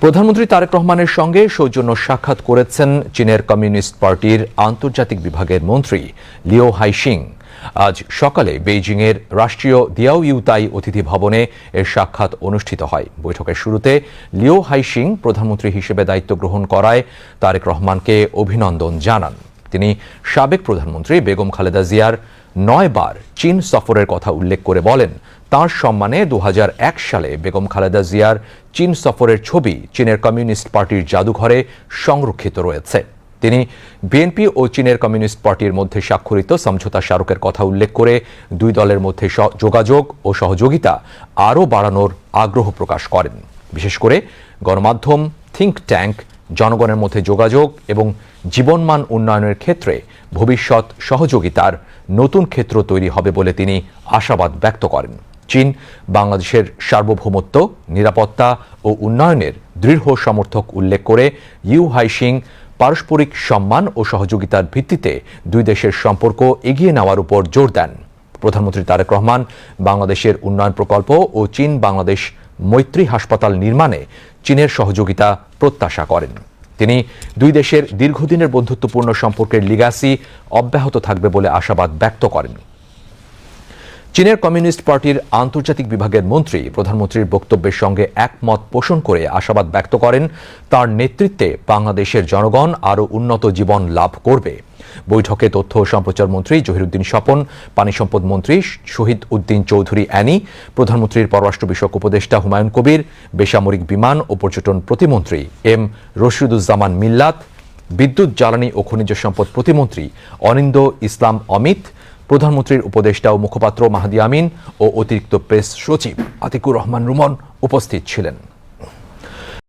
প্রধানমন্ত্রী তারেক রহমানের সঙ্গে সৌজন্য সাক্ষাৎ করেছেন চীনের কমিউনিস্ট পার্টির আন্তর্জাতিক বিভাগের মন্ত্রী লিও হাইশিং। আজ সকালে বেইজিংয়ের রাষ্ট্রীয় দিয়াওইউতাই অতিথি ভবনে এর সাক্ষাৎ অনুষ্ঠিত হয়। বৈঠকের শুরুতে লিও হাইশিং প্রধানমন্ত্রী হিসেবে দায়িত্ব গ্রহণ করায় তারেক রহমানকে অভিনন্দন জানান। তিনি সাবেক প্রধানমন্ত্রী বেগম খালেদা জিয়ার 9 বার চীন সফরের কথা উল্লেখ করে বলেন, তাঁর সম্মানে 2001 সালে বেগম খালেদা জিয়ার চীন সফরের ছবি চীনের কমিউনিস্ট পার্টির জাদুঘরে সংরক্ষিত রয়েছে। তিনি বিএনপি ও চীনের কমিউনিস্ট পার্টির মধ্যে স্বাক্ষরিত সমঝোতা স্মারকের কথা উল্লেখ করে দুই দলের মধ্যে যোগাযোগ ও সহযোগিতা আরও বাড়ানোর আগ্রহ প্রকাশ করেন। বিশেষ করে গণমাধ্যম, থিঙ্ক ট্যাঙ্ক, জনগণের মধ্যে যোগাযোগ এবং জীবনমান উন্নয়নের ক্ষেত্রে ভবিষ্যৎ সহযোগিতার নতুন ক্ষেত্র তৈরি হবে বলে তিনি আশাবাদ ব্যক্ত করেন। চীন বাংলাদেশের সার্বভৌমত্ব, নিরাপত্তা ও উন্নয়নের দৃঢ় সমর্থক উল্লেখ করে ইউ হাইশিং পারস্পরিক সম্মান ও সহযোগিতার ভিত্তিতে দুই দেশের সম্পর্ক এগিয়ে নেওয়ার উপর জোর দেন। প্রধানমন্ত্রী তারেক রহমান বাংলাদেশের উন্নয়ন প্রকল্প ও চীন বাংলাদেশ মৈত্রী হাসপাতাল নির্মাণে চীনের সহযোগিতা প্রত্যাশা করেন। তিনি দুই দেশের দীর্ঘদিনের বন্ধুত্বপূর্ণ সম্পর্কের লিগ্যাসি অব্যাহত থাকবে বলে আশাবাদ ব্যক্ত করেন। চীনের কমিউনিস্ট পার্টির আন্তর্জাতিক বিভাগের মন্ত্রী প্রধানমন্ত্রীর বক্তব্যের সঙ্গে একমত পোষণ করে আশাবাদ ব্যক্ত করেন, তার নেতৃত্বে বাংলাদেশের জনগণ আরও উন্নত জীবন লাভ করবে। বৈঠকে তথ্য ও সম্প্রচার মন্ত্রী জহিরুদ্দিন স্বপন, পানি সম্পদ মন্ত্রী শহীদ উদ্দিন চৌধুরী অ্যানি, প্রধানমন্ত্রীর পররাষ্ট্র বিষয়ক উপদেষ্টা হুমায়ুন কবির, বেসামরিক বিমান ও পর্যটন প্রতিমন্ত্রী এম রশিদুজ্জামান মিল্লাত, বিদ্যুৎ, জ্বালানি ও খনিজ সম্পদ প্রতিমন্ত্রী অনিন্দ ইসলাম অমিত, প্রধানমন্ত্রীর উপদেষ্টা ও মুখপাত্র মাহদি আমিন ও অতিরিক্ত প্রেস সচিব আতিকুর রহমান রুমন উপস্থিত ছিলেন।